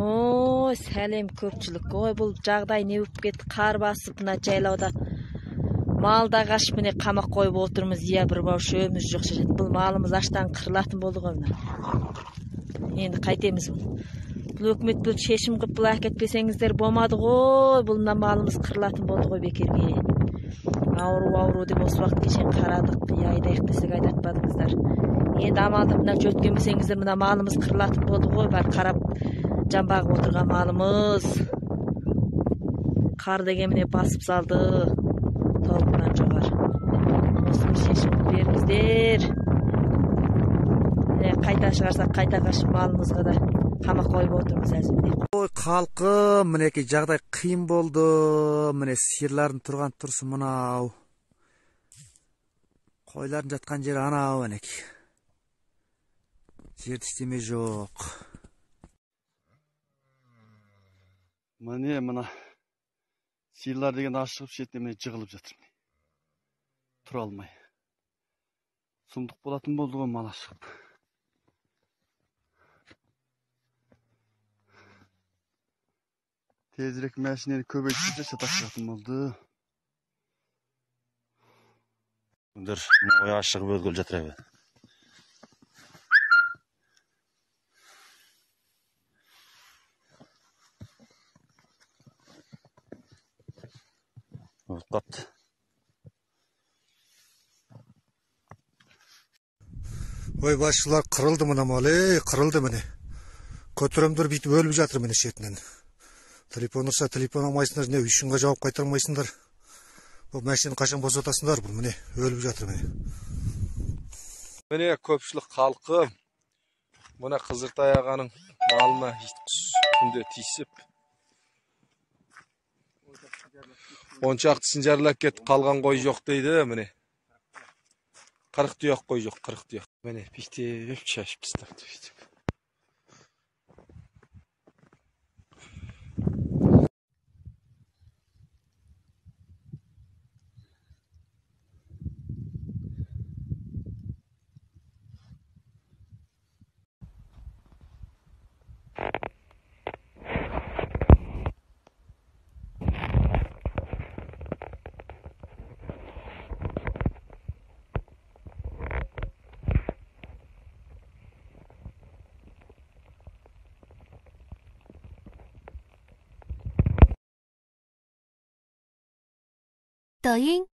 Ой, сәлем көпчілік. Ой, бұл жағдай не өп кетті, қар басып, мына жайлауда малда қаш міне қамақ қойып отырмыз. Иә, бір бау шөбіміз жоқ шешеді. Бұл малымыз аштан қырылатын болды ғой мына. Енді қайтеміз бұл. Бұл өкімет бұл шешім қып бұл әкетпесеңіздер болмады ғой. Бұл мына малымыз қырылатын болды ғой бекерге. Ауру деп осы уақыт кешен қарадық. Айдайық десек айдатпадыңыздар. Енді амалды мына жөткемесеңіздер мына малымыз қырылатын болды ғой. Бар қарап жамбағы отырған малымыз. Қар дегеніне басып салды. Толқыннан жоғар. Осыны шешім беріңіздер. Қайта шығарсақ қайта қашып малымызға да қамақ қойып отырмыз әзірде. Ой, халқым, мінекей жағдай қиын болды. Міне сиырлардың тұрған тұрысы мынау. Қойлардың жатқан жері анау мінекей. Жерді істеме жоқ. Мына сиырлар деген ашығып шетіне міне жығылып жатыр. Тұра алмай. Сұмдық болатын болды ғой мал ашығып. Tezirek мәшінені көбейтіп сатақ шығатын болды. Бұндар ой ашығып өлгіл жатыр әбі. Қапты. Ой, басшылар қырылды мұна малы, қырылды міне. Көтіремдер бүйтіп өліп жатыр міне шетінен. Телефон ұрса, телефон алмайсыңдар, не үшінға жауап қайтармайсыңдар. Бұл мәшінені қашан босатасыңдар, бұл міне өліп жатыр міне. Міне көпшілік халқы мұна Қызыртай ағаның малына күнде тиісіп. Оншақтысын жарлап кетіп қалған қой жоқ дейді, міне. 40 тұяқ қой жоқ, 40 тұяқ. Міне пиштеп шашып тастапты.抖音。